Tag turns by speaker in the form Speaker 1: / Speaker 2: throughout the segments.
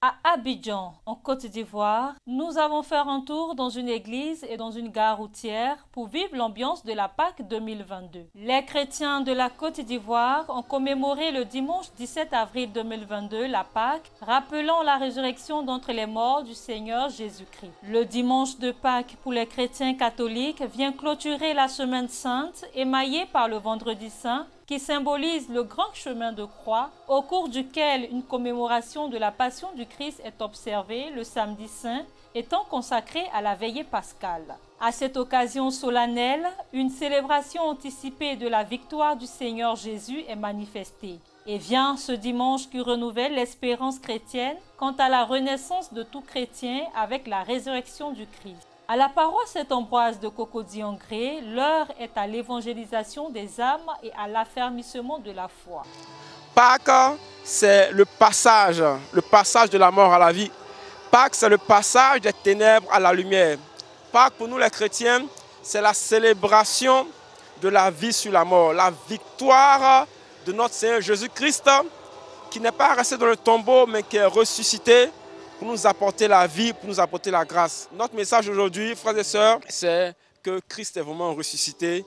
Speaker 1: À Abidjan, en Côte d'Ivoire, nous avons fait un tour dans une église et dans une gare routière pour vivre l'ambiance de la Pâque 2022. Les chrétiens de la Côte d'Ivoire ont commémoré le dimanche 17 avril 2022 la Pâque, rappelant la résurrection d'entre les morts du Seigneur Jésus-Christ. Le dimanche de Pâques pour les chrétiens catholiques vient clôturer la Semaine sainte, émaillée par le Vendredi saint, qui symbolise le grand chemin de croix, au cours duquel une commémoration de la Passion du Christ est observée le samedi saint, étant consacrée à la veillée pascale. À cette occasion solennelle, une célébration anticipée de la victoire du Seigneur Jésus est manifestée. Et vient ce dimanche qui renouvelle l'espérance chrétienne quant à la renaissance de tout chrétien avec la résurrection du Christ. À la paroisse Saint-Ambroise de Cocody-en-Gré, l'heure est à l'évangélisation des âmes et à l'affermissement de la foi.
Speaker 2: Pâques, c'est le passage de la mort à la vie. Pâques, c'est le passage des ténèbres à la lumière. Pâques, pour nous les chrétiens, c'est la célébration de la vie sur la mort, la victoire de notre Seigneur Jésus-Christ, qui n'est pas resté dans le tombeau, mais qui est ressuscité, pour nous apporter la vie, pour nous apporter la grâce. Notre message aujourd'hui, frères et sœurs, c'est que Christ est vraiment ressuscité,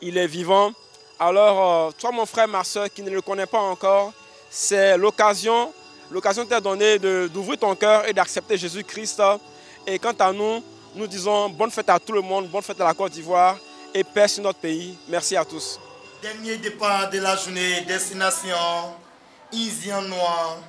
Speaker 2: il est vivant. Alors, toi mon frère, ma sœur, qui ne le connaît pas encore, c'est l'occasion t'est donnée d'ouvrir ton cœur et d'accepter Jésus-Christ. Et quant à nous, nous disons bonne fête à tout le monde, bonne fête à la Côte d'Ivoire et paix sur notre pays. Merci à tous.
Speaker 3: Dernier départ de la journée, destination Isian-Noir,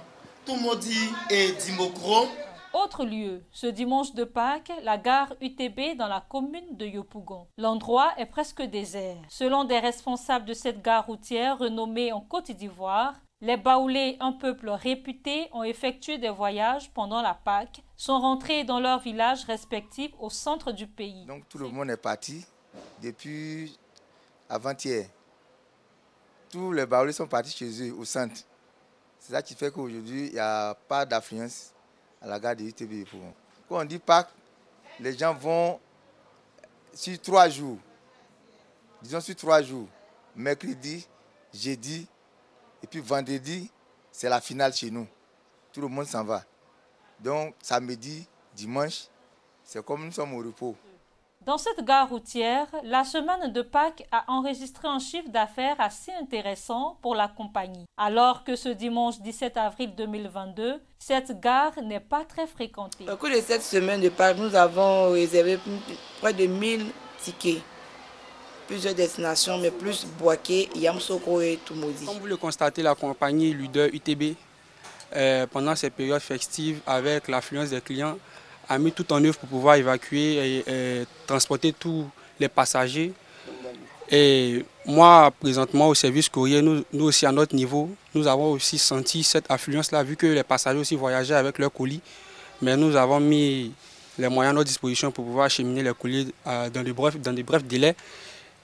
Speaker 3: Toumoudi et Dimokro.
Speaker 1: Autre lieu, ce dimanche de Pâques, la gare UTB dans la commune de Yopougon. L'endroit est presque désert. Selon des responsables de cette gare routière renommée en Côte d'Ivoire, les Baoulés, un peuple réputé, ont effectué des voyages pendant la Pâques, sont rentrés dans leurs villages respectifs au centre du pays.
Speaker 4: Donc tout le monde est parti depuis avant-hier. Tous les Baoulés sont partis chez eux au centre. C'est ça qui fait qu'aujourd'hui, il n'y a pas d'affluence à la gare de UTB. Quand on dit Pâques, les gens vont sur 3 jours. Disons sur 3 jours. Mercredi, jeudi, et puis vendredi, c'est la finale chez nous. Tout le monde s'en va. Donc samedi, dimanche, c'est comme nous sommes au repos.
Speaker 1: Dans cette gare routière, la semaine de Pâques a enregistré un chiffre d'affaires assez intéressant pour la compagnie. Alors que ce dimanche 17 avril 2022, cette gare n'est pas très fréquentée.
Speaker 5: Au cours de cette semaine de Pâques, nous avons réservé près de 1000 tickets. Plusieurs destinations, mais plus Boaké, Yamsoko et Toumoudi.
Speaker 6: Comme vous le constatez, la compagnie leader UTB, pendant ces périodes festives, avec l'affluence des clients, a mis tout en œuvre pour pouvoir évacuer et transporter tous les passagers. Et moi, présentement, au service courrier, nous aussi à notre niveau, nous avons aussi senti cette affluence-là, vu que les passagers aussi voyageaient avec leurs colis. Mais nous avons mis les moyens à notre disposition pour pouvoir acheminer les colis dans des brefs délais.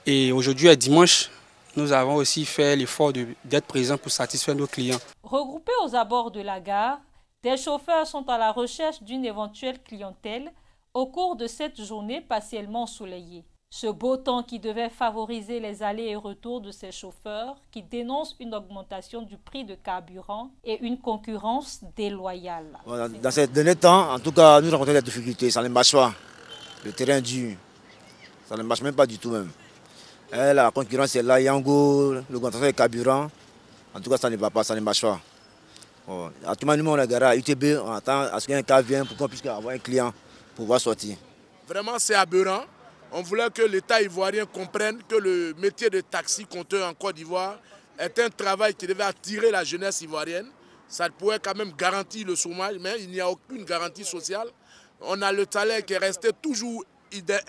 Speaker 6: Et aujourd'hui, à dimanche, nous avons aussi fait l'effort d'être présents pour satisfaire nos clients.
Speaker 1: Regroupés aux abords de la gare, des chauffeurs sont à la recherche d'une éventuelle clientèle au cours de cette journée partiellement ensoleillée. Ce beau temps qui devait favoriser les allers et retours de ces chauffeurs qui dénoncent une augmentation du prix de carburant et une concurrence déloyale.
Speaker 7: Dans ces derniers temps, en tout cas, nous rencontrons des difficultés. Ça ne marche pas. Le terrain est dur. Ça ne marche même pas du tout même. Et la concurrence est là, Yango, l'augmentation des carburants. En tout cas, ça ne va pas, ça ne marche pas. À tout moment, on est garé à UTB, on attend à ce qu'un cas vienne pour qu'on puisse avoir un client pour pouvoir sortir.
Speaker 8: Vraiment, c'est aberrant. On voulait que l'État ivoirien comprenne que le métier de taxi-compteur en Côte d'Ivoire est un travail qui devait attirer la jeunesse ivoirienne. Ça pourrait quand même garantir le chômage, mais il n'y a aucune garantie sociale. On a le salaire qui est resté toujours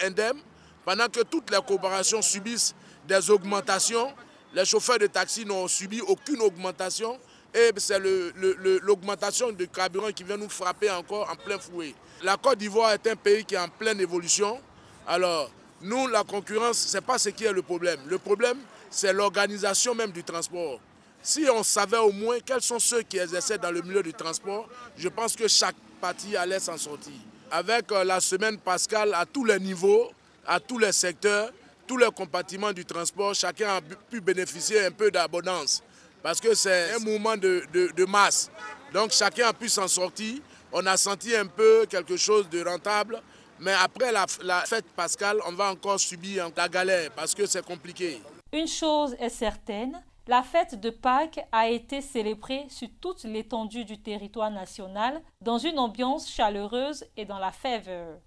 Speaker 8: indemne, pendant que toutes les corporations subissent des augmentations. Les chauffeurs de taxi n'ont subi aucune augmentation. Et c'est l'augmentation du carburant qui vient nous frapper encore en plein fouet. La Côte d'Ivoire est un pays qui est en pleine évolution. Alors, nous, la concurrence, ce n'est pas ce qui est le problème. Le problème, c'est l'organisation même du transport. Si on savait au moins quels sont ceux qui exercent dans le milieu du transport, je pense que chaque parti allait s'en sortir. Avec la semaine pascale à tous les niveaux, à tous les secteurs, tous les compartiments du transport, chacun a pu bénéficier un peu d'abondance. Parce que c'est un mouvement de masse. Donc chacun a pu s'en sortir. On a senti un peu quelque chose de rentable. Mais après la fête pascale, on va encore subir la galère parce que c'est compliqué.
Speaker 1: Une chose est certaine, la fête de Pâques a été célébrée sur toute l'étendue du territoire national dans une ambiance chaleureuse et dans la ferveur.